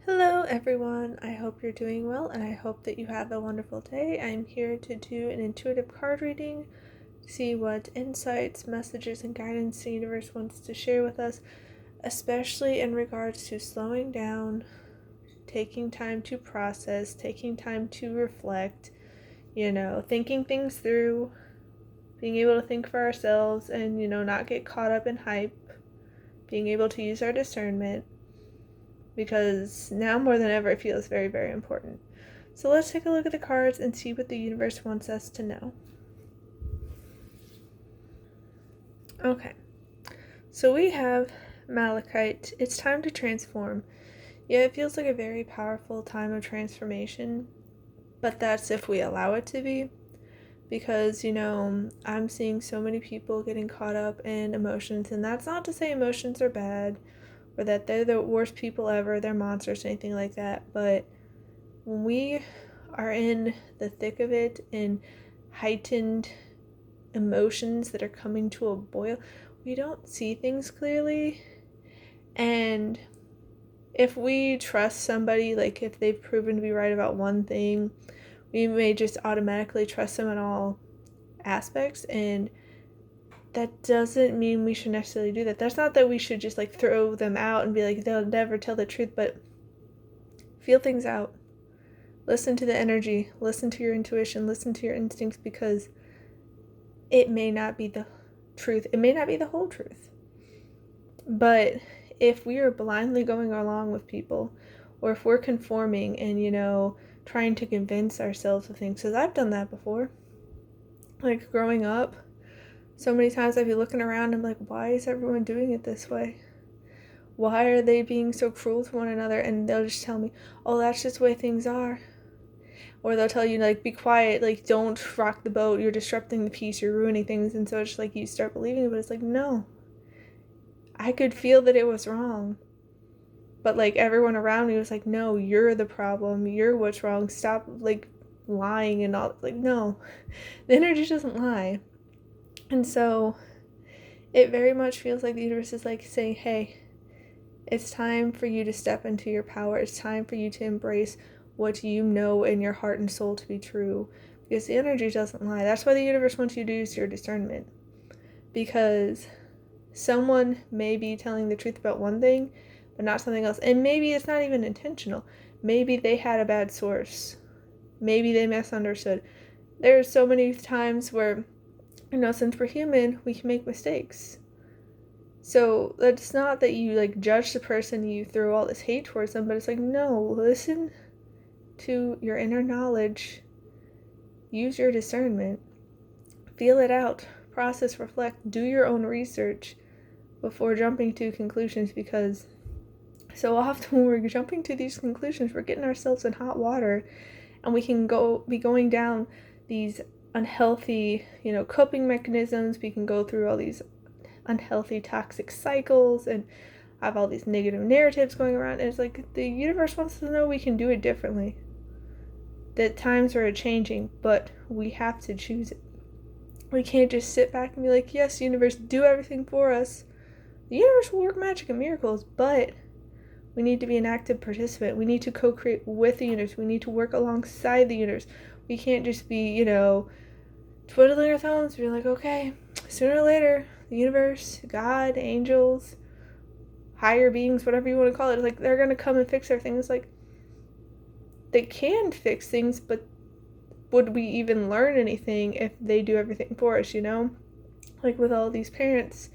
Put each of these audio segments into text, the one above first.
Hello, everyone. I hope you're doing well and I hope that you have a wonderful day. I'm here to do an intuitive card reading, see what insights, messages, and guidance the universe wants to share with us, especially in regards to slowing down, taking time to process, taking time to reflect, thinking things through, being able to think for ourselves and, not get caught up in hype, being able to use our discernment, because now more than ever it feels very, very important. So let's take a look at the cards and see what the universe wants us to know. Okay, so we have Malachite. It's time to transform. Yeah, it feels like a very powerful time of transformation, but that's if we allow it to be. Because, I'm seeing so many people getting caught up in emotions, and that's not to say emotions are bad or that they're the worst people ever, they're monsters, anything like that. But when we are in the thick of it and heightened emotions that are coming to a boil, we don't see things clearly. And if we trust somebody, like if they've proven to be right about one thing, we may just automatically trust them in all aspects, and that doesn't mean we should necessarily do that. That's not that we should just like throw them out and be like they'll never tell the truth, but feel things out. Listen to the energy, listen to your intuition, listen to your instincts, because it may not be the truth. It may not be the whole truth. But if we are blindly going along with people, or if we're conforming and, trying to convince ourselves of things, because I've done that before. Like growing up, so many times I'd be looking around and I'm like, why is everyone doing it this way? Why are they being so cruel to one another? And they'll just tell me, oh, that's just the way things are. Or they'll tell you, like, be quiet, like, don't rock the boat, you're disrupting the peace, you're ruining things. And so it's like you start believing it, but it's like, no. I could feel that it was wrong. But, like, everyone around me was like, no, you're the problem, you're what's wrong, stop, like, lying and all. Like, no. The energy doesn't lie. And so it very much feels like the universe is, like, saying, hey, it's time for you to step into your power. It's time for you to embrace what you know in your heart and soul to be true, because the energy doesn't lie. That's why the universe wants you to use your discernment, because someone may be telling the truth about one thing but not something else, and maybe it's not even intentional. Maybe they had a bad source, maybe they misunderstood. There's so many times where, since we're human, we can make mistakes. So it's not that you like judge the person, you throw all this hate towards them, but it's like, no, listen to your inner knowledge, use your discernment, feel it out, process, reflect, do your own research before jumping to conclusions, because so often when we're jumping to these conclusions, we're getting ourselves in hot water, and we can be going down these unhealthy, coping mechanisms. We can go through all these unhealthy toxic cycles and have all these negative narratives going around. And it's like the universe wants to know we can do it differently, that times are changing, but we have to choose it. We can't just sit back and be like, yes, universe, do everything for us. The universe will work magic and miracles, but we need to be an active participant. We need to co-create with the universe. We need to work alongside the universe. We can't just be, twiddling our thumbs, being like, okay, sooner or later, the universe, God, angels, higher beings, whatever you want to call it, like, they're going to come and fix everything. It's like, they can fix things, but would we even learn anything if they do everything for us, Like with all these parents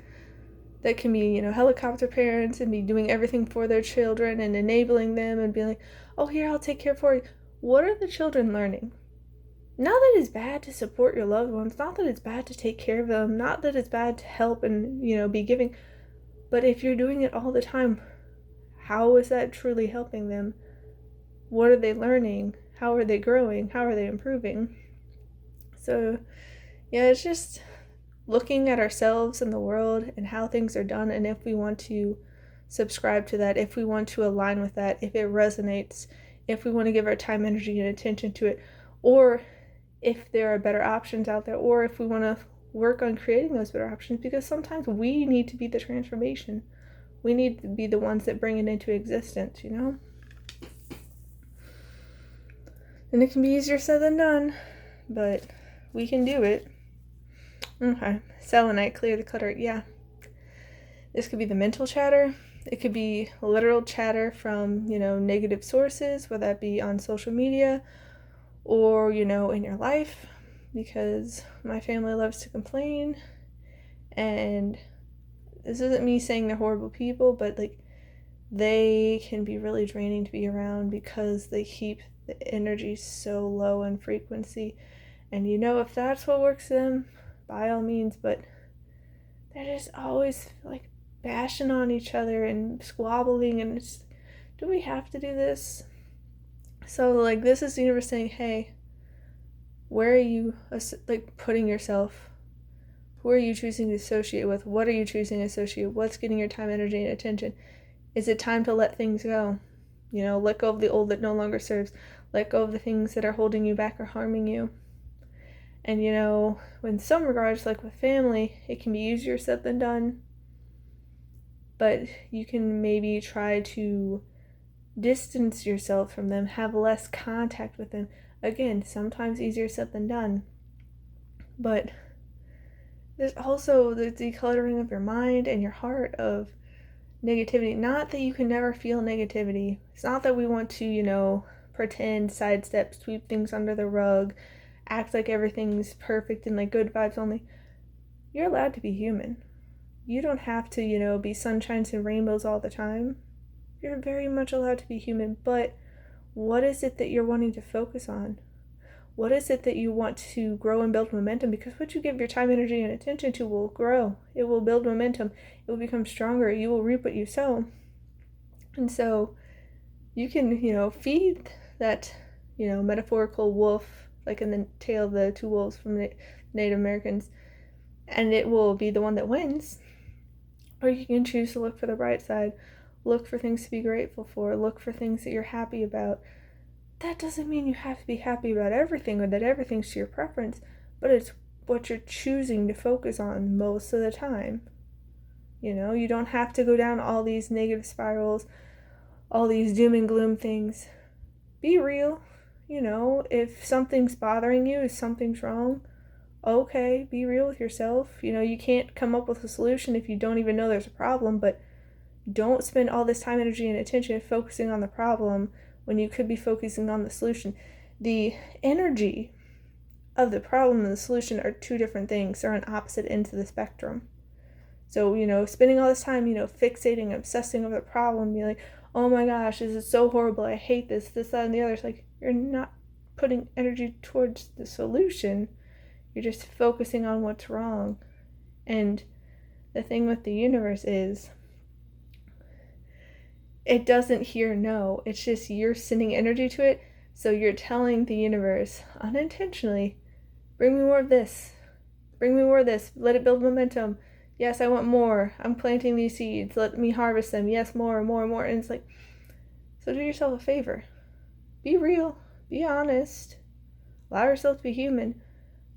that can be, helicopter parents and be doing everything for their children and enabling them and being like, oh, here, I'll take care for you. What are the children learning? Not that it's bad to support your loved ones, not that it's bad to take care of them, not that it's bad to help and, be giving, but if you're doing it all the time, how is that truly helping them? What are they learning? How are they growing? How are they improving? So, yeah, it's just looking at ourselves and the world and how things are done, and if we want to subscribe to that, if we want to align with that, if it resonates, if we want to give our time, energy, and attention to it, or if there are better options out there, or if we want to work on creating those better options, because sometimes we need to be the transformation. We need to be the ones that bring it into existence, And it can be easier said than done, but we can do it. Okay, selenite, clear the clutter. Yeah. This could be the mental chatter. It could be literal chatter from, negative sources, whether that be on social media or, in your life, because my family loves to complain. And this isn't me saying they're horrible people, but they can be really draining to be around because they keep the energy so low in frequency. And if that's what works for them, by all means, but they're just always bashing on each other and squabbling, and do we have to do this? So this is the universe saying, hey, where are you putting yourself? Who are you choosing to associate with? What are you choosing to associate with? What's getting your time, energy, and attention? Is it time to let things go? Let go of the old that no longer serves. Let go of the things that are holding you back or harming you. And in some regards, like with family, it can be easier said than done. But you can maybe try to distance yourself from them, have less contact with them. Again, sometimes easier said than done. But there's also the decluttering of your mind and your heart of negativity. Not that you can never feel negativity. It's not that we want to, pretend, sidestep, sweep things under the rug, act like everything's perfect and good vibes only. You're allowed to be human. You don't have to, be sunshines and rainbows all the time. You're very much allowed to be human, but what is it that you're wanting to focus on? What is it that you want to grow and build momentum? Because what you give your time, energy, and attention to will grow. It will build momentum. It will become stronger. You will reap what you sow. And so you can, feed that, metaphorical wolf, like in the tale of the two wolves from the Native Americans, and it will be the one that wins. Or you can choose to look for the bright side, look for things to be grateful for, look for things that you're happy about. That doesn't mean you have to be happy about everything or that everything's to your preference, but it's what you're choosing to focus on most of the time. You don't have to go down all these negative spirals, all these doom and gloom things. Be real. If something's bothering you, if something's wrong, okay, be real with yourself. You can't come up with a solution if you don't even know there's a problem, but don't spend all this time, energy, and attention focusing on the problem when you could be focusing on the solution. The energy of the problem and the solution are two different things. They're on opposite ends of the spectrum. So, spending all this time, fixating, obsessing over the problem, being like, oh my gosh, this is so horrible, I hate this, that, and the other. It's you're not putting energy towards the solution. You're just focusing on what's wrong. And the thing with the universe is, it doesn't hear no. It's just you're sending energy to it. So you're telling the universe unintentionally, bring me more of this. Bring me more of this. Let it build momentum. Yes, I want more. I'm planting these seeds. Let me harvest them. Yes, more and more and more. And it's so do yourself a favor. Be real. Be honest. Allow yourself to be human.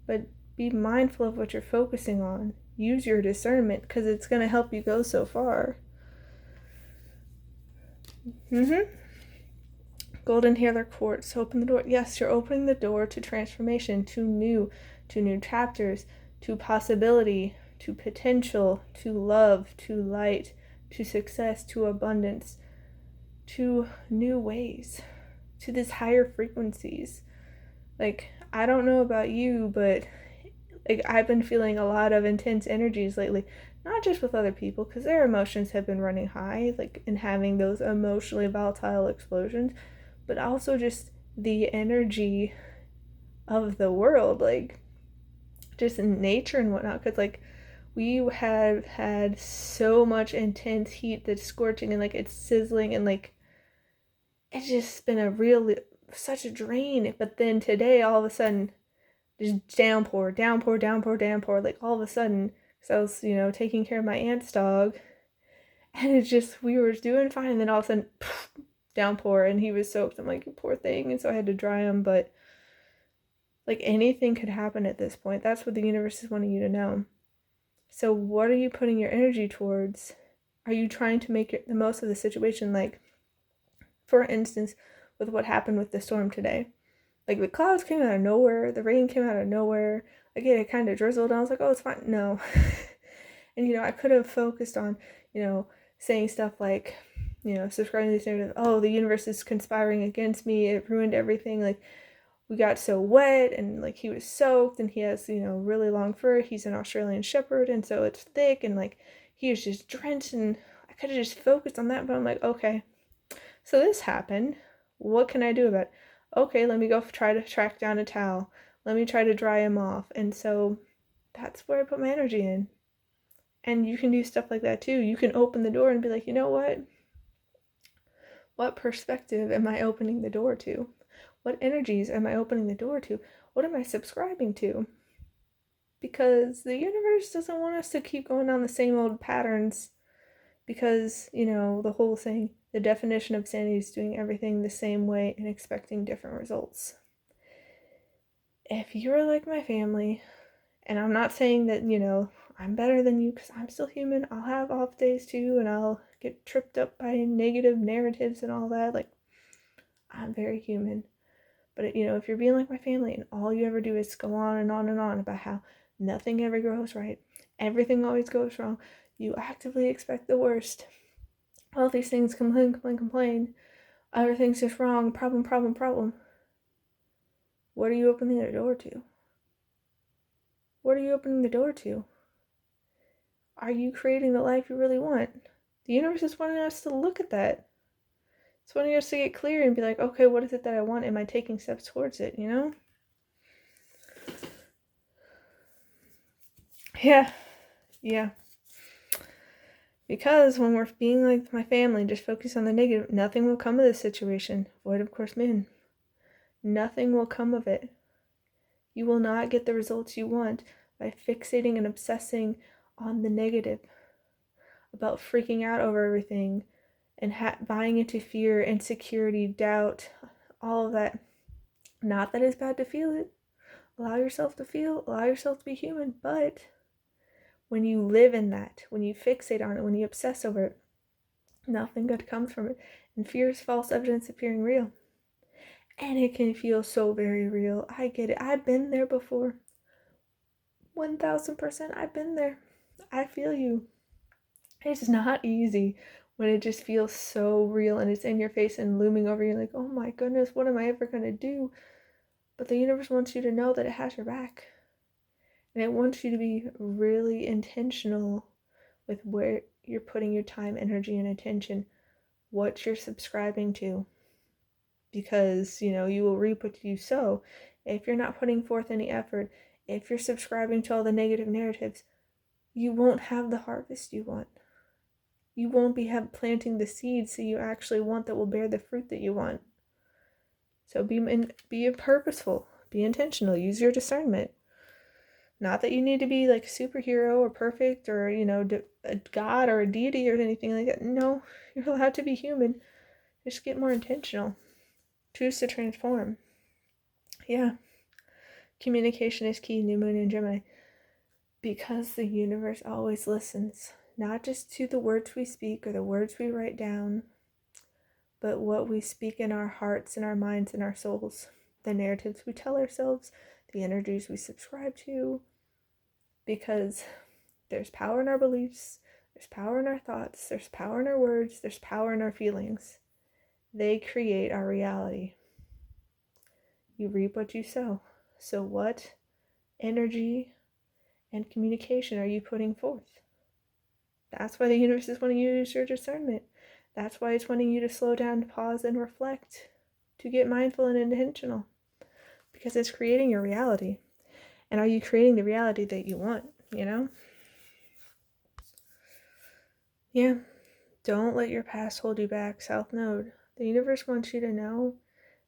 But be mindful of what you're focusing on. Use your discernment because it's going to help you go so far. Golden Healer Quartz. Open the door. Yes, you're opening the door to transformation, to new chapters, to possibility, to potential, to love, to light, to success, to abundance, to new ways, to these higher frequencies. I don't know about you, but I've been feeling a lot of intense energies lately. Not just with other people, because their emotions have been running high, and having those emotionally volatile explosions, but also just the energy of the world, just in nature and whatnot, because we have had so much intense heat that's scorching and it's sizzling and it's just been such a drain. But then today, all of a sudden, just downpour, all of a sudden, because I was, taking care of my aunt's dog, and it's just, we were doing fine, and then all of a sudden, downpour, and he was soaked. I'm like, poor thing, and so I had to dry him, but, anything could happen at this point. That's what the universe is wanting you to know. So what are you putting your energy towards? Are you trying to make the most of the situation? For instance, with what happened with the storm today. Like, the clouds came out of nowhere, the rain came out of nowhere. Like, it kind of drizzled, and I was like, oh, it's fine. No. And, I could have focused on, saying stuff like, subscribing to this narrative, oh, the universe is conspiring against me, it ruined everything, like, we got so wet, and, like, he was soaked, and he has, really long fur, he's an Australian Shepherd, and so it's thick, and, like, he was just drenched, and I could have just focused on that, but I'm like, okay, so this happened, what can I do about it? Okay, let me go try to track down a towel, let me try to dry him off, and so that's where I put my energy in. And you can do stuff like that too. You can open the door and be like, you know what? What perspective am I opening the door to? What energies am I opening the door to? What am I subscribing to? Because the universe doesn't want us to keep going down the same old patterns. Because, the whole thing, the definition of sanity is doing everything the same way and expecting different results. If you're like my family, and I'm not saying that, I'm better than you, because I'm still human. I'll have off days too, and I'll get tripped up by negative narratives and all that. Like, I'm very human. But, if you're being like my family and all you ever do is go on and on and on about how nothing ever goes right, everything always goes wrong, you actively expect the worst. All these things, complain. Everything's just wrong, problem. What are you opening the door to? What are you opening the door to? Are you creating the life you really want? The universe is wanting us to look at that. It's wanting us to get clear and be like, okay, what is it that I want? Am I taking steps towards it, Yeah. Because when we're being like my family, just focus on the negative, nothing will come of this situation. Void of course men. Nothing will come of it. You will not get the results you want by fixating and obsessing on the negative, about freaking out over everything, and buying into fear, insecurity, doubt, all of that. Not that it's bad to feel it. Allow yourself to feel, allow yourself to be human, but when you live in that, when you fixate on it, when you obsess over it, nothing good comes from it. And fear is false evidence appearing real. And it can feel so very real. I get it. I've been there before. 1000%. I've been there. I feel you. It's not easy when it just feels so real and it's in your face and looming over you, like, oh my goodness, what am I ever going to do? But the universe wants you to know that it has your back. And it wants you to be really intentional with where you're putting your time, energy, and attention, what you're subscribing to. Because, you will reap what you sow. If you're not putting forth any effort, if you're subscribing to all the negative narratives, you won't have the harvest you want. You won't be planting the seeds that you actually want that will bear the fruit that you want. So be purposeful, be intentional, use your discernment. Not that you need to be like a superhero or perfect or, a god or a deity or anything like that. No, you're allowed to be human. Just get more intentional. Choose to transform. Yeah. Communication is key, New Moon and Gemini. Because the universe always listens, not just to the words we speak or the words we write down, but what we speak in our hearts and our minds and our souls, the narratives we tell ourselves, the energies we subscribe to, because there's power in our beliefs, there's power in our thoughts, there's power in our words, there's power in our feelings. They create our reality. You reap what you sow. So what energy and communication are you putting forth? That's why the universe is wanting you to use your discernment. That's why it's wanting you to slow down, pause, and reflect, to get mindful and intentional, because it's creating your reality. And are you creating the reality that you want, Yeah. Don't let your past hold you back, South Node. The universe wants you to know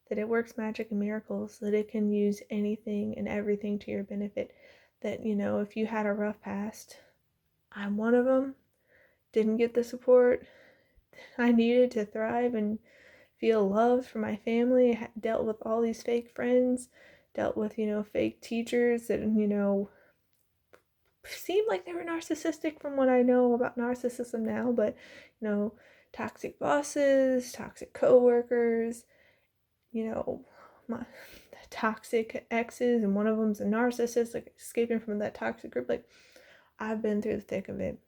that it works magic and miracles, that it can use anything and everything to your benefit. That, if you had a rough past, I'm one of them, didn't get the support I needed to thrive and feel loved from my family, I dealt with all these fake friends, dealt with, fake teachers that, seemed like they were narcissistic from what I know about narcissism now, but, toxic bosses, toxic coworkers, my toxic exes, and one of them's a narcissist, like escaping from that toxic group. Like, I've been through the thick of it.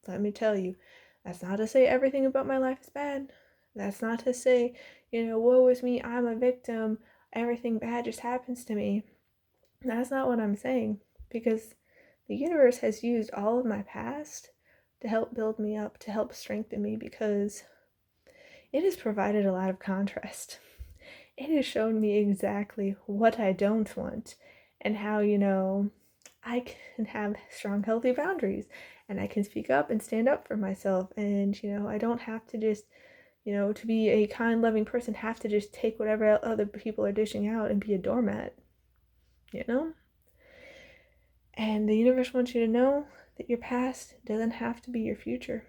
Let me tell you, that's not to say everything about my life is bad. That's not to say, woe is me, I'm a victim, everything bad just happens to me. That's not what I'm saying, because the universe has used all of my past to help build me up, to help strengthen me, because it has provided a lot of contrast. It has shown me exactly what I don't want, and how, I can have strong, healthy boundaries, and I can speak up and stand up for myself. And, I don't have to just, to be a kind, loving person, have to just take whatever other people are dishing out and be a doormat, And the universe wants you to know that your past doesn't have to be your future.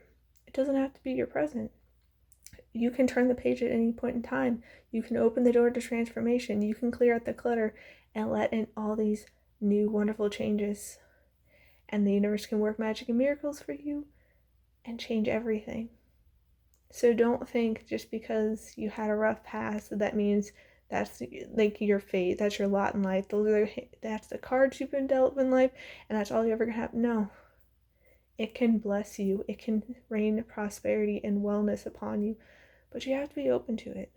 It doesn't have to be your present. You can turn the page at any point in time. You can open the door to transformation. You can clear out the clutter and let in all these new wonderful changes. And the universe can work magic and miracles for you and change everything. So don't think just because you had a rough past that means that's like your fate, that's your lot in life. That's the cards you've been dealt in life, and that's all you're ever gonna have. No. It can bless you. It can rain prosperity and wellness upon you. But you have to be open to it.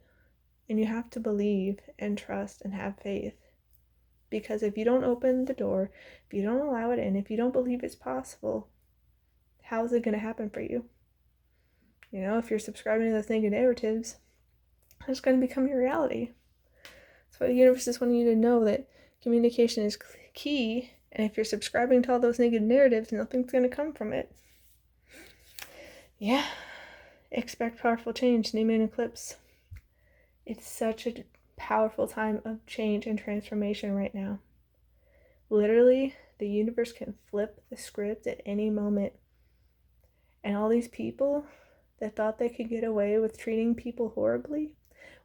And you have to believe and trust and have faith. Because if you don't open the door, if you don't allow it in, if you don't believe it's possible, how is it going to happen for you? If you're subscribing to those negative narratives, it's going to become your reality. That's why the universe is wanting you to know that communication is key. And if you're subscribing to all those negative narratives, nothing's going to come from it. Yeah. Expect powerful change. New moon eclipse. It's such a powerful time of change and transformation right now. Literally, the universe can flip the script at any moment. And all these people that thought they could get away with treating people horribly,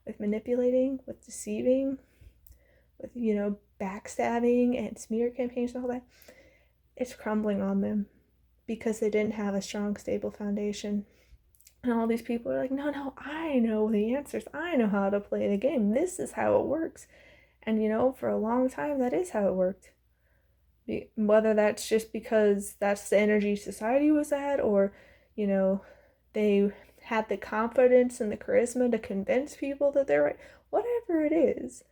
with manipulating, with deceiving, with, backstabbing and smear campaigns and all that, it's crumbling on them because they didn't have a strong, stable foundation. And all these people are like, no, I know the answers. I know how to play the game. This is how it works. And, for a long time, that is how it worked. Whether that's just because that's the energy society was at, or, they had the confidence and the charisma to convince people that they're right. Whatever it is,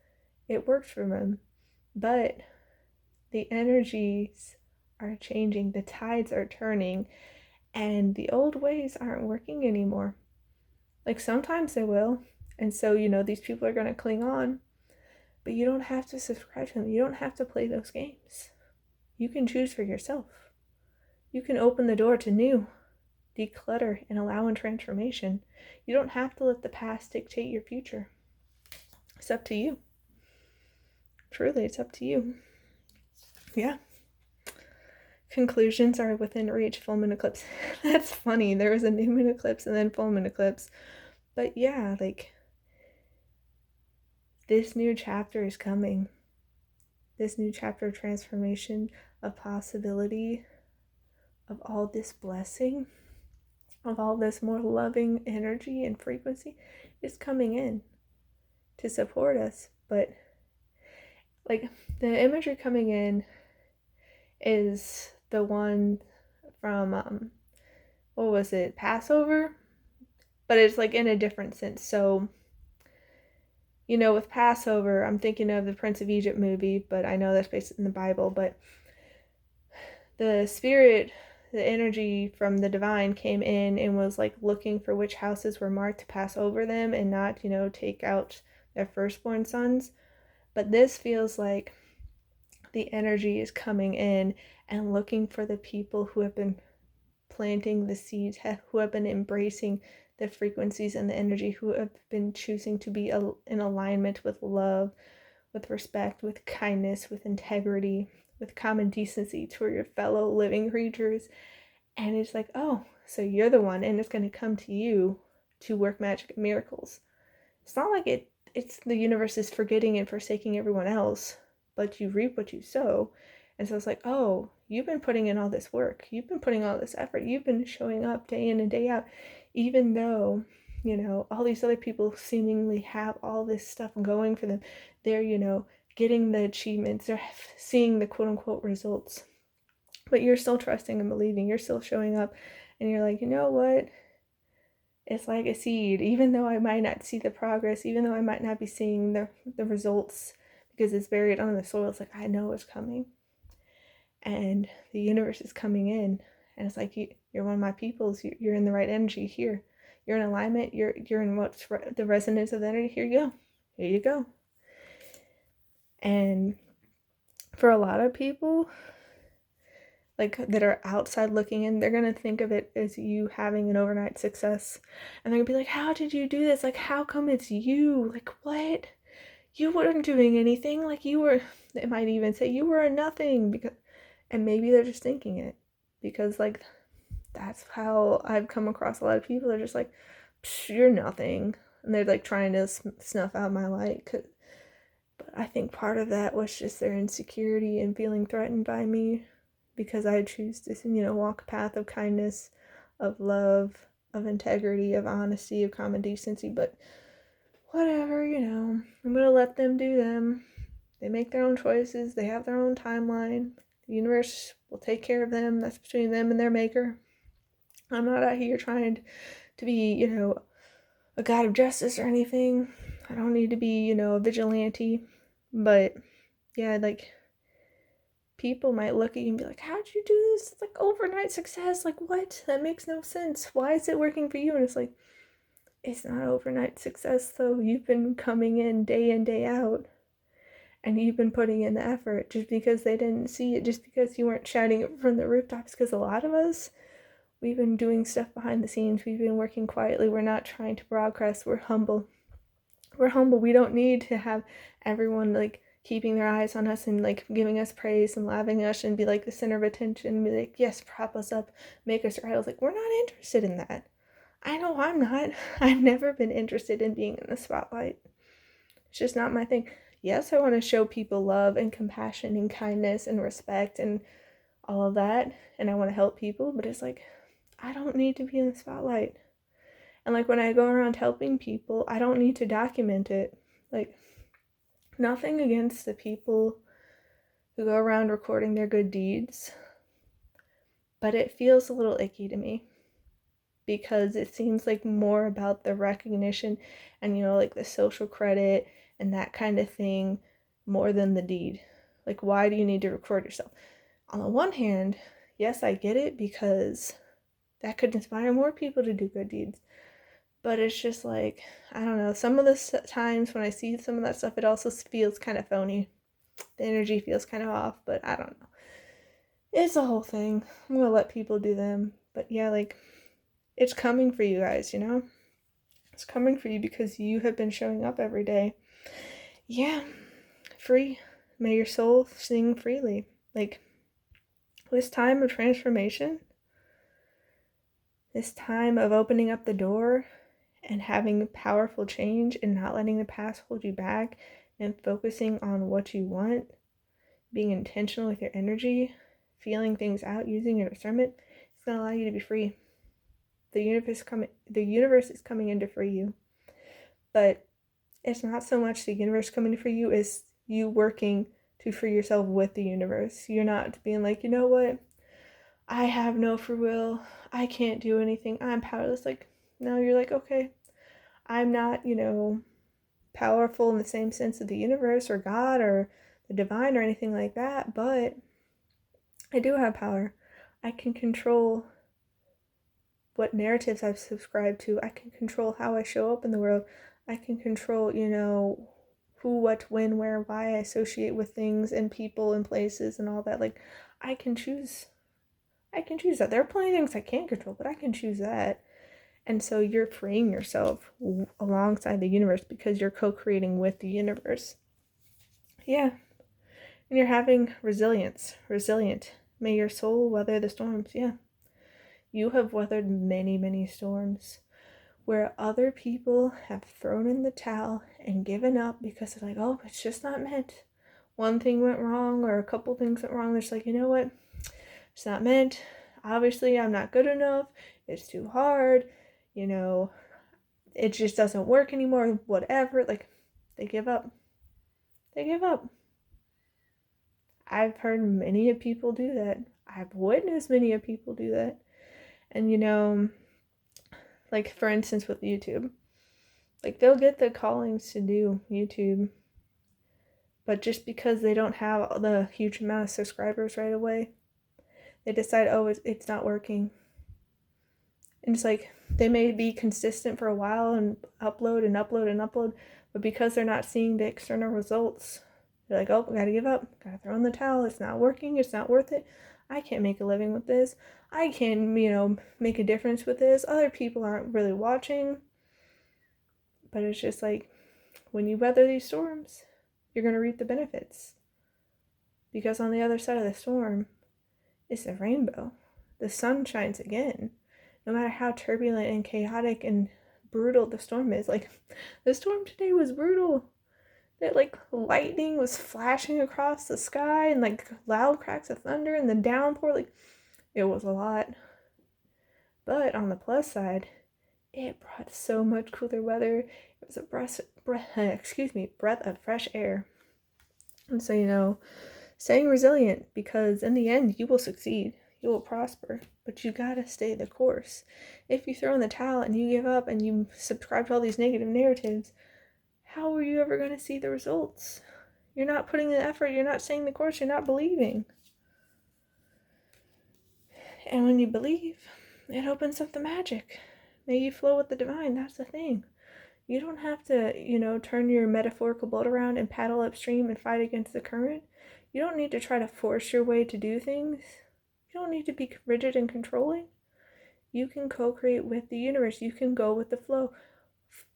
it worked for them. But the energies are changing. The tides are turning. And the old ways aren't working anymore. Like, sometimes they will. And so, these people are going to cling on. But you don't have to subscribe to them. You don't have to play those games. You can choose for yourself. You can open the door to new, declutter, and allow in transformation. You don't have to let the past dictate your future. It's up to you. Truly, it's up to you. Yeah. Conclusions are within reach. Full moon eclipse. That's funny. There was a new moon eclipse and then full moon eclipse. But yeah, this new chapter is coming. This new chapter of transformation, of possibility, of all this blessing, of all this more loving energy and frequency is coming in to support us. But the imagery coming in is the one from what was it, Passover? But it's in a different sense. So, with Passover, I'm thinking of the Prince of Egypt movie, but I know that's based in the Bible. But the spirit, the energy from the divine came in and was looking for which houses were marked to pass over them and not, take out their firstborn sons. But this feels like the energy is coming in and looking for the people who have been planting the seeds, who have been embracing the frequencies and the energy, who have been choosing to be in alignment with love, with respect, with kindness, with integrity, with common decency toward your fellow living creatures. And it's oh, so you're the one, and it's going to come to you to work magic and miracles. It's not like it's the universe is forgetting and forsaking everyone else, but you reap what you sow. And so it's oh, you've been putting in all this work. You've been putting all this effort. You've been showing up day in and day out, even though all these other people seemingly have all this stuff going for them. They're, getting the achievements, they're seeing the quote unquote results. But you're still trusting and believing, you're still showing up, and you're like, you know what? It's like a seed. Even though I might not see the progress, even though I might not be seeing the results because it's buried under the soil, it's like, I know it's coming. And the universe is coming in. And it's like, you're one of my peoples. You're in the right energy here. You're in alignment. You're in what's the resonance of the energy. Here you go. Here you go. And for a lot of people, like, that are outside looking in, they're going to think of it as you having an overnight success. And they're going to be like, how did you do this? Like, how come it's you? Like, what? You weren't doing anything. Like, they might even say you were a nothing. And maybe they're just thinking it. Because, like, that's how I've come across a lot of people. They're just like, you're nothing. And they're, like, trying to snuff out my light. But I think part of that was just their insecurity and feeling threatened by me. Because I choose to, walk a path of kindness, of love, of integrity, of honesty, of common decency. But whatever, I'm going to let them do them. They make their own choices. They have their own timeline. The universe will take care of them. That's between them and their maker. I'm not out here trying to be, a god of justice or anything. I don't need to be, a vigilante. But, yeah, like, people might look at you and be like, how'd you do this? It's like overnight success. Like, what? That makes no sense. Why is it working for you? And it's like, it's not overnight success, though. You've been coming in, day out. And you've been putting in the effort. Just because they didn't see it, just because you weren't shouting it from the rooftops. Because a lot of us, we've been doing stuff behind the scenes. We've been working quietly. We're not trying to broadcast. We're humble. We don't need to have everyone, like, keeping their eyes on us and, like, giving us praise and laughing us and be, like, the center of attention and be like, yes, prop us up, make us right. I was like, we're not interested in that. I know I'm not. I've never been interested in being in the spotlight. It's just not my thing. Yes, I want to show people love and compassion and kindness and respect and all of that, and I want to help people, but it's like, I don't need to be in the spotlight. And, like, when I go around helping people, I don't need to document it. Like, nothing against the people who go around recording their good deeds, but it feels a little icky to me because it seems like more about the recognition and, like, the social credit and that kind of thing more than the deed. Like, why do you need to record yourself? On the one hand, yes, I get it, because that could inspire more people to do good deeds. But it's just like, I don't know, some of the times when I see some of that stuff, it also feels kind of phony. The energy feels kind of off, but I don't know. It's a whole thing. I'm going to let people do them. But yeah, like, it's coming for you guys, It's coming for you because you have been showing up every day. Yeah, free. May your soul sing freely. Like, this time of transformation, this time of opening up the door and having powerful change and not letting the past hold you back and focusing on what you want, being intentional with your energy, feeling things out, using your discernment, it's going to allow you to be free. The universe is coming in to free you. But it's not so much the universe coming to free you, as you working to free yourself with the universe. You're not being like, you know what? I have no free will. I can't do anything. I'm powerless. Like, no, you're like, okay, I'm not, powerful in the same sense of the universe or God or the divine or anything like that, but I do have power. I can control what narratives I've subscribed to. I can control how I show up in the world. I can control, who, what, when, where, why I associate with things and people and places and all that. Like, I can choose that. There are plenty of things I can't control, but I can choose that. And so you're freeing yourself alongside the universe because you're co-creating with the universe. Yeah. And you're having resilience. Resilient. May your soul weather the storms. Yeah. You have weathered many, many storms where other people have thrown in the towel and given up because they're like, oh, it's just not meant. One thing went wrong or a couple things went wrong. They're just like, you know what? It's not meant. Obviously, I'm not good enough. It's too hard. it just doesn't work anymore, whatever. Like, they give up. They give up. I've heard many of people do that. I've witnessed many of people do that. And, you know, like, for instance, with YouTube, like, they'll get the callings to do YouTube, but just because they don't have the huge amount of subscribers right away, they decide, oh, it's not working. And it's like, they may be consistent for a while and upload and upload and upload, but because they're not seeing the external results, they're like, oh, I gotta give up, gotta throw in the towel, it's not working, it's not worth it, I can't make a living with this, I can't, make a difference with this, other people aren't really watching. But it's just like, when you weather these storms, you're gonna reap the benefits. Because on the other side of the storm is the rainbow. The sun shines again. No matter how turbulent and chaotic and brutal the storm is. Like, the storm today was brutal. That, like, lightning was flashing across the sky and, like, loud cracks of thunder and the downpour. Like, it was a lot. But on the plus side, it brought so much cooler weather. It was a breath of fresh air. And so, staying resilient, because in the end, you will succeed. You will prosper, but you gotta stay the course. If you throw in the towel and you give up and you subscribe to all these negative narratives, how are you ever going to see the results? You're not putting the effort, you're not staying the course, you're not believing. And when you believe, it opens up the magic. May you flow with the divine, that's the thing. You don't have to, turn your metaphorical boat around and paddle upstream and fight against the current. You don't need to try to force your way to do things. You don't need to be rigid and controlling. You can co-create with the universe. You can go with the flow.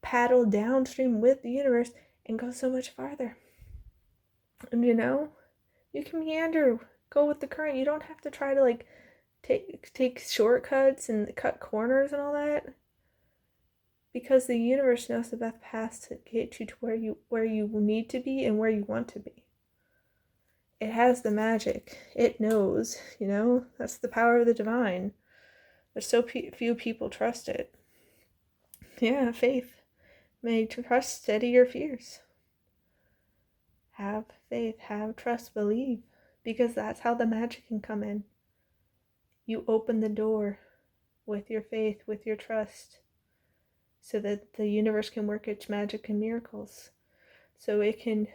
Paddle downstream with the universe and go so much farther. And you can meander, go with the current. You don't have to try to take shortcuts and cut corners and all that. Because the universe knows the best path to get you to where you need to be and where you want to be. It has the magic. It knows, that's the power of the divine. But so few people trust it. Yeah, faith. May trust steady your fears. Have faith, have trust, believe. Because that's how the magic can come in. You open the door with your faith, with your trust, so that the universe can work its magic and miracles. So it can,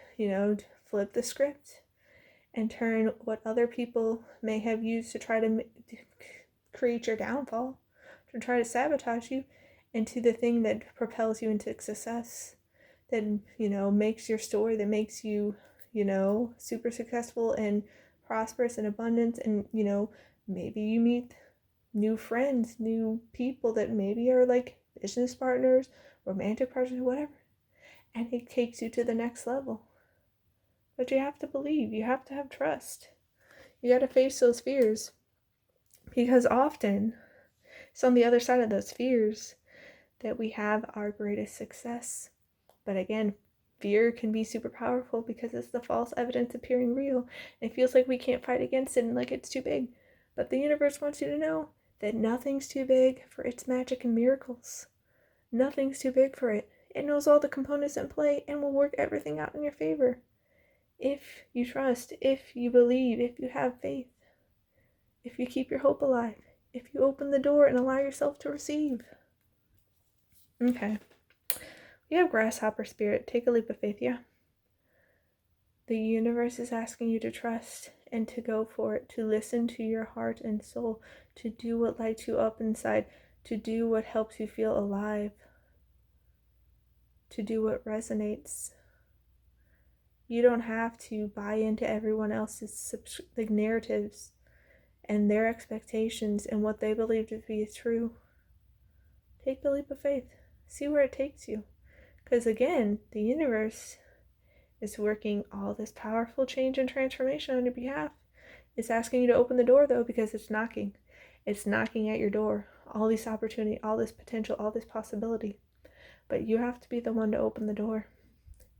flip the script and turn what other people may have used to try to create your downfall, to try to sabotage you, into the thing that propels you into success, that, makes your story, that makes you, super successful and prosperous and abundant. And, maybe you meet new friends, new people that maybe are like business partners, romantic partners, whatever. And it takes you to the next level. But you have to believe, you have to have trust. You got to face those fears. Because often, it's on the other side of those fears that we have our greatest success. But again, fear can be super powerful because it's the false evidence appearing real. It feels like we can't fight against it and like it's too big. But the universe wants you to know that nothing's too big for its magic and miracles. Nothing's too big for it. It knows all the components in play and will work everything out in your favor. If you trust, if you believe, if you have faith, if you keep your hope alive, if you open the door and allow yourself to receive. Okay. We have grasshopper spirit. Take a leap of faith, yeah? The universe is asking you to trust and to go for it, to listen to your heart and soul, to do what lights you up inside, to do what helps you feel alive, to do what resonates. You don't have to buy into everyone else's narratives and their expectations and what they believe to be true. Take the leap of faith. See where it takes you. Because again, the universe is working all this powerful change and transformation on your behalf. It's asking you to open the door, though, because it's knocking. It's knocking at your door. All this opportunity, all this potential, all this possibility. But you have to be the one to open the door.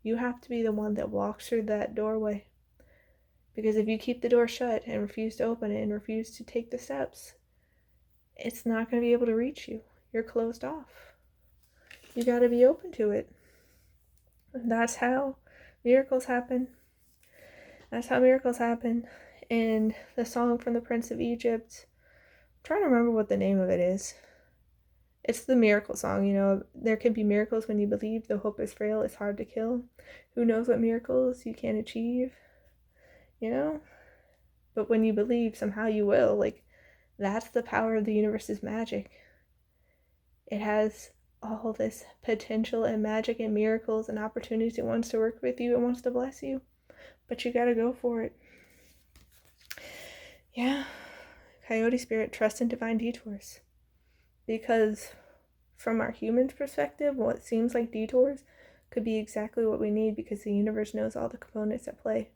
You have to be the one that walks through that doorway. Because if you keep the door shut and refuse to open it and refuse to take the steps, it's not going to be able to reach you. You're closed off. You got to be open to it. And that's how miracles happen. That's how miracles happen. And the song from the Prince of Egypt, I'm trying to remember what the name of it is. It's the miracle song, you know. There can be miracles when you believe, though hope is frail, it's hard to kill. Who knows what miracles you can achieve, you know? But when you believe, somehow you will. Like, that's the power of the universe's magic. It has all this potential and magic and miracles and opportunities. It wants to work with you. It wants to bless you. But you gotta go for it. Yeah. Coyote spirit, trust in divine detours. Because from our human's perspective, what seems like detours could be exactly what we need, because the universe knows all the components at play.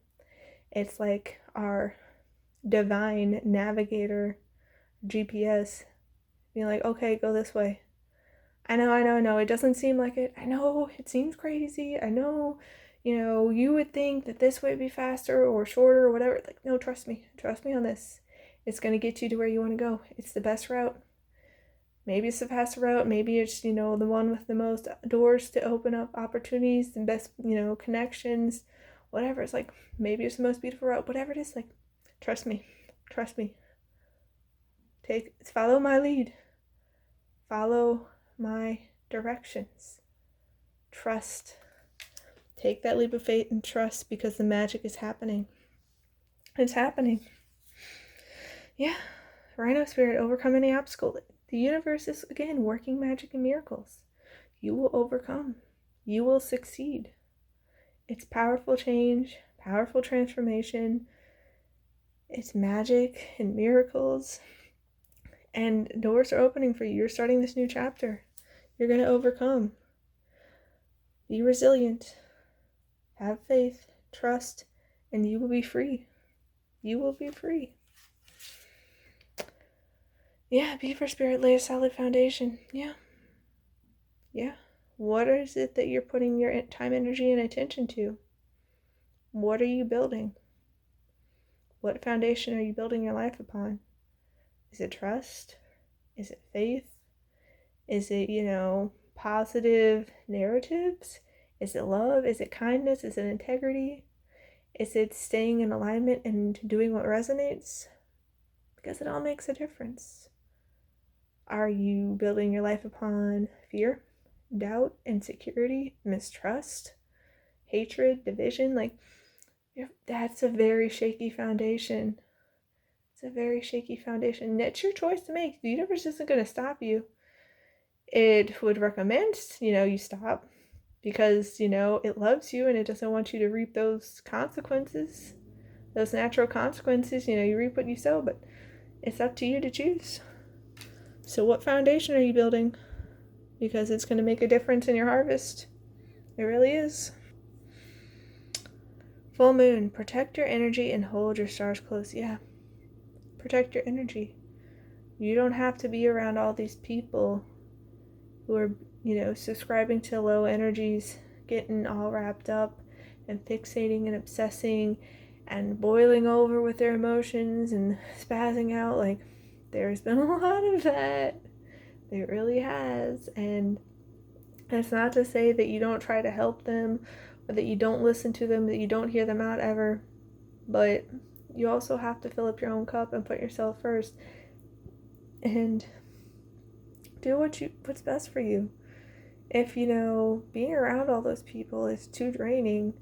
It's like our divine navigator, GPS, being like, okay, go this way. I know, it doesn't seem like it. I know, it seems crazy. I know, you would think that this way would be faster or shorter or whatever. Like, no, trust me on this. It's going to get you to where you want to go. It's the best route. Maybe it's the faster route. Maybe it's, the one with the most doors to open up opportunities and best, connections, whatever. It's like, maybe it's the most beautiful route. Whatever it is, like, trust me. Follow my lead. Follow my directions. Trust. Take that leap of faith and trust, because the magic is happening. It's happening. Yeah. Rhino spirit, overcome any obstacle. The universe is, again, working magic and miracles. You will overcome. You will succeed. It's powerful change, powerful transformation. It's magic and miracles. And doors are opening for you. You're starting this new chapter. You're going to overcome. Be resilient. Have faith. Trust. And you will be free. You will be free. Yeah, Beaver Spirit, lay a solid foundation. Yeah. What is it that you're putting your time, energy, and attention to? What are you building? What foundation are you building your life upon? Is it trust? Is it faith? Is it, positive narratives? Is it love? Is it kindness? Is it integrity? Is it staying in alignment and doing what resonates? Because it all makes a difference. Are you building your life upon fear, doubt, insecurity, mistrust, hatred, division? Like, that's a very shaky foundation. It's a very shaky foundation. It's your choice to make. The universe isn't going to stop you. It would recommend, you stop, because, it loves you and it doesn't want you to reap those consequences, those natural consequences. You reap what you sow, but it's up to you to choose. So what foundation are you building? Because it's going to make a difference in your harvest. It really is. Full moon, protect your energy and hold your stars close. Yeah. Protect your energy. You don't have to be around all these people who are, subscribing to low energies, getting all wrapped up and fixating and obsessing and boiling over with their emotions and spazzing out. Like, there's been a lot of that. There really has. And it's not to say that you don't try to help them, or that you don't listen to them, that you don't hear them out ever. But you also have to fill up your own cup and put yourself first. And do what's best for you. If, being around all those people is too draining,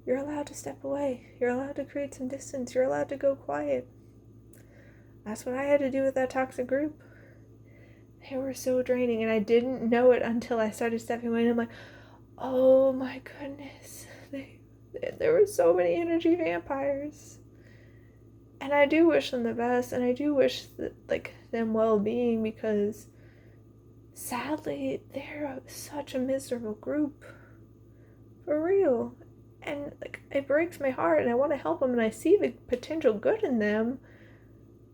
you're allowed to step away. You're allowed to create some distance. You're allowed to go quiet. That's what I had to do with that toxic group. They were so draining, and I didn't know it until I started stepping away, and I'm like, oh my goodness. There were so many energy vampires. And I do wish them the best, and I do wish them well-being, because sadly, they're such a miserable group. For real. And it breaks my heart, and I want to help them, and I see the potential good in them.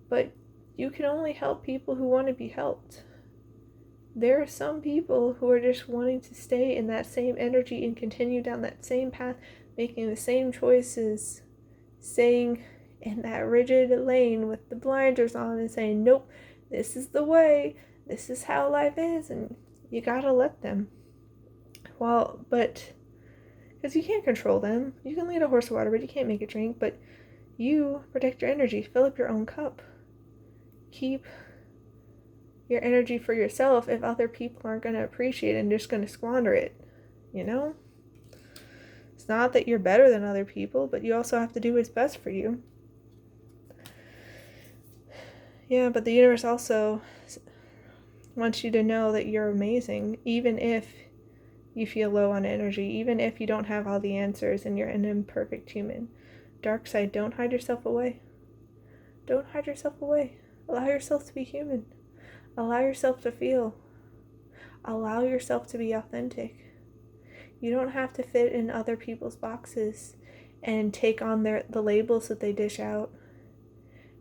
But you can only help people who want to be helped. There are some people who are just wanting to stay in that same energy and continue down that same path, making the same choices, staying in that rigid lane with the blinders on and saying, nope, this is the way, this is how life is, and you gotta let them. Well, but because you can't control them. You can lead a horse to water, but you can't make it drink. But you protect your energy. Fill up your own cup. Keep your energy for yourself if other people aren't going to appreciate it and just going to squander it. You know? It's not that you're better than other people, but you also have to do what's best for you. Yeah, but the universe also wants you to know that you're amazing, even if you feel low on energy, even if you don't have all the answers and you're an imperfect human. Dark side, don't hide yourself away. Don't hide yourself away. Allow yourself to be human. Allow yourself to feel. Allow yourself to be authentic. You don't have to fit in other people's boxes and take on the labels that they dish out.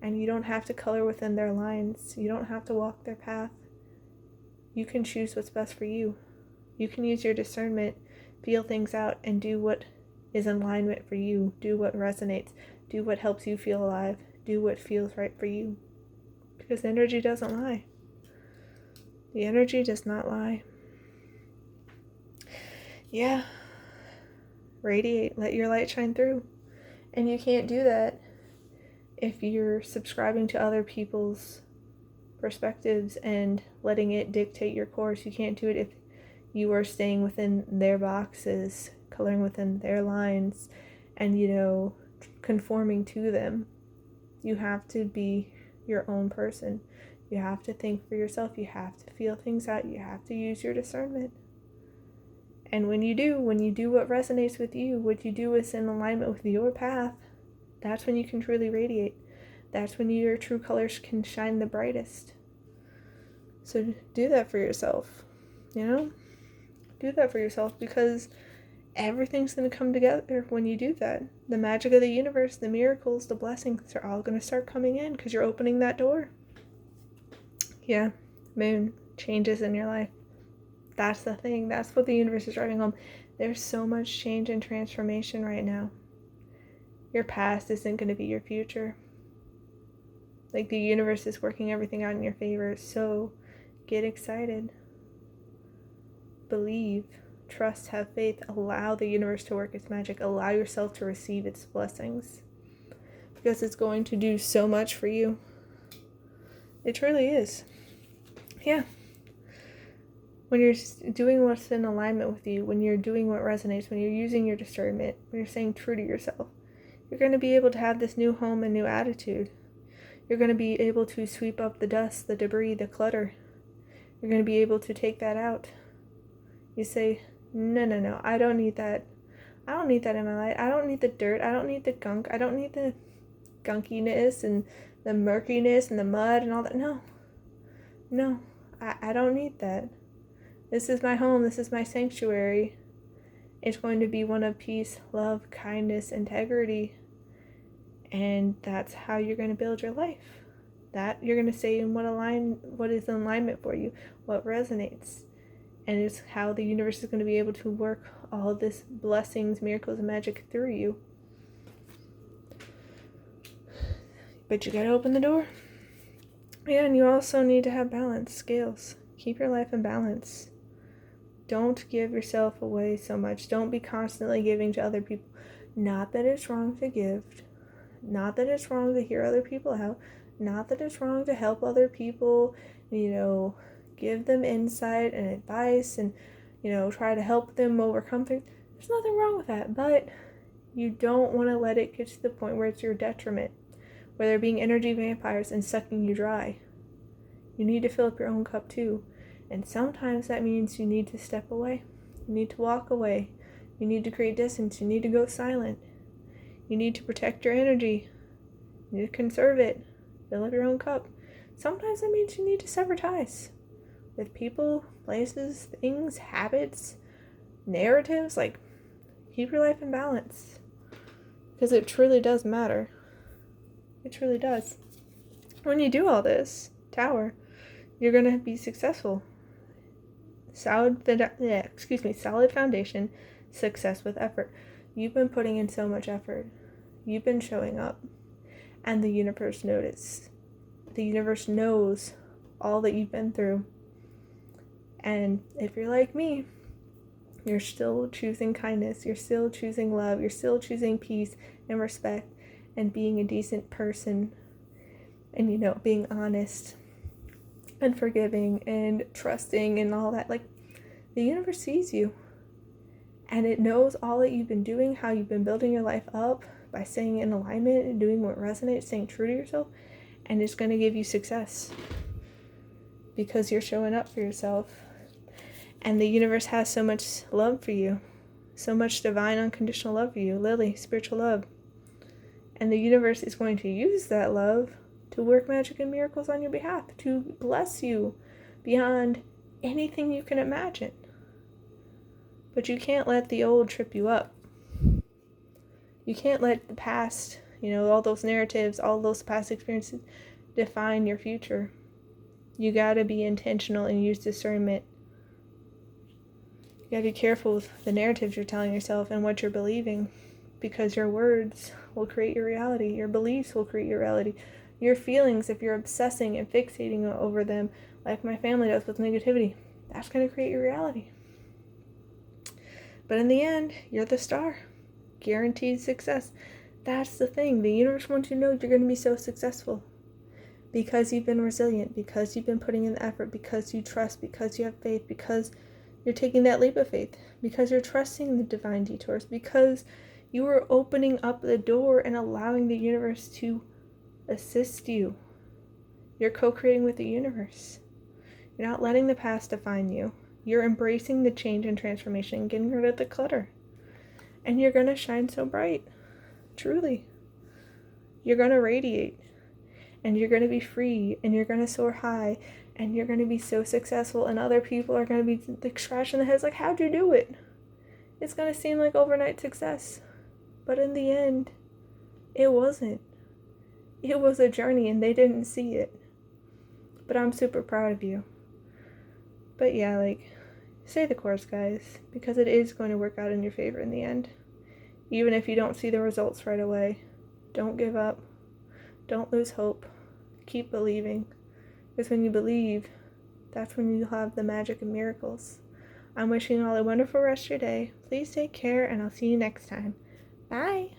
And you don't have to color within their lines. You don't have to walk their path. You can choose what's best for you. You can use your discernment, feel things out, and do what is in alignment for you. Do what resonates. Do what helps you feel alive. Do what feels right for you. Because energy doesn't lie. The energy does not lie. Yeah. Radiate. Let your light shine through. And you can't do that if you're subscribing to other people's perspectives and letting it dictate your course. You can't do it if you are staying within their boxes, coloring within their lines, and, conforming to them. You have to be your own person. You have to think for yourself. You have to feel things out. You have to use your discernment. And when you do what resonates with you, what you do is in alignment with your path, that's when you can truly radiate. That's when your true colors can shine the brightest. So do that for yourself, Do that for yourself, because everything's going to come together when you do that. The magic of the universe, the miracles, the blessings are all going to start coming in because you're opening that door. Yeah, moon, changes in your life. That's the thing. That's what the universe is driving home. There's so much change and transformation right now. Your past isn't going to be your future. Like, the universe is working everything out in your favor. So get excited. Believe, trust, have faith. Allow the universe to work its magic. Allow yourself to receive its blessings. Because it's going to do so much for you. It truly is. Yeah. When you're doing what's in alignment with you, when you're doing what resonates, when you're using your discernment, when you're staying true to yourself, you're going to be able to have this new home and new attitude. You're going to be able to sweep up the dust, the debris, the clutter. You're going to be able to take that out. You say, no, I don't need that. I don't need that in my life. I don't need the dirt. I don't need the gunk. I don't need the gunkiness and the murkiness and the mud and all that. No, I don't need that. This is my home. This is my sanctuary. It's going to be one of peace, love, kindness, integrity. And that's how you're going to build your life. That you're going to stay in what is in alignment for you, what resonates. And it's how the universe is going to be able to work all of this blessings, miracles, and magic through you. But you got to open the door. Yeah, and you also need to have balance, scales. Keep your life in balance. Don't give yourself away so much. Don't be constantly giving to other people. Not that it's wrong to give. Not that it's wrong to hear other people out. Not that it's wrong to help other people, give them insight and advice and, try to help them overcome things. There's nothing wrong with that, but you don't want to let it get to the point where it's your detriment, where they're being energy vampires and sucking you dry. You need to fill up your own cup too. And sometimes that means you need to step away. You need to walk away. You need to create distance. You need to go silent. You need to protect your energy. You need to conserve it. Fill up your own cup. Sometimes that means you need to sever ties with people, places, things, habits, narratives. Like, keep your life in balance. Because it truly does matter. It truly does. When you do all this, Tower, you're going to be successful. Solid foundation, success with effort. You've been putting in so much effort. You've been showing up. And the universe noticed. The universe knows all that you've been through. And if you're like me, You're still choosing kindness. You're still choosing love. You're still choosing peace and respect and being a decent person and, being honest and forgiving and trusting and all that. Like, the universe sees you and it knows all that you've been doing, how you've been building your life up by staying in alignment and doing what resonates, staying true to yourself, and it's going to give you success because you're showing up for yourself. And the universe has so much love for you, so much divine unconditional love for you, Lily, spiritual love. And the universe is going to use that love to work magic and miracles on your behalf, to bless you beyond anything you can imagine. But you can't let the old trip you up. You can't let the past, all those narratives, all those past experiences define your future. You gotta be intentional and use discernment. You gotta be careful with the narratives you're telling yourself and what you're believing, because your words will create your reality. Your beliefs will create your reality. Your feelings, if you're obsessing and fixating over them, like my family does with negativity, that's gonna create your reality. But in the end, you're the star. Guaranteed success. That's the thing. The universe wants you to know you're going to be so successful because you've been resilient, because you've been putting in the effort, because you trust, because you have faith, because you're taking that leap of faith, because you're trusting the divine detours, because you are opening up the door and allowing the universe to assist you. You're co-creating with the universe. You're not letting the past define you. You're embracing the change and transformation and getting rid of the clutter. And you're going to shine so bright. Truly. You're going to radiate. And you're going to be free. And you're going to soar high. And you're going to be so successful. And other people are going to be like scratching their heads like, how'd you do it? It's going to seem like overnight success. But in the end, it wasn't. It was a journey and they didn't see it. But I'm super proud of you. But yeah, say the course, guys, because it is going to work out in your favor in the end. Even if you don't see the results right away, don't give up. Don't lose hope. Keep believing. Because when you believe, that's when you have the magic and miracles. I'm wishing you all a wonderful rest of your day. Please take care, and I'll see you next time. Bye!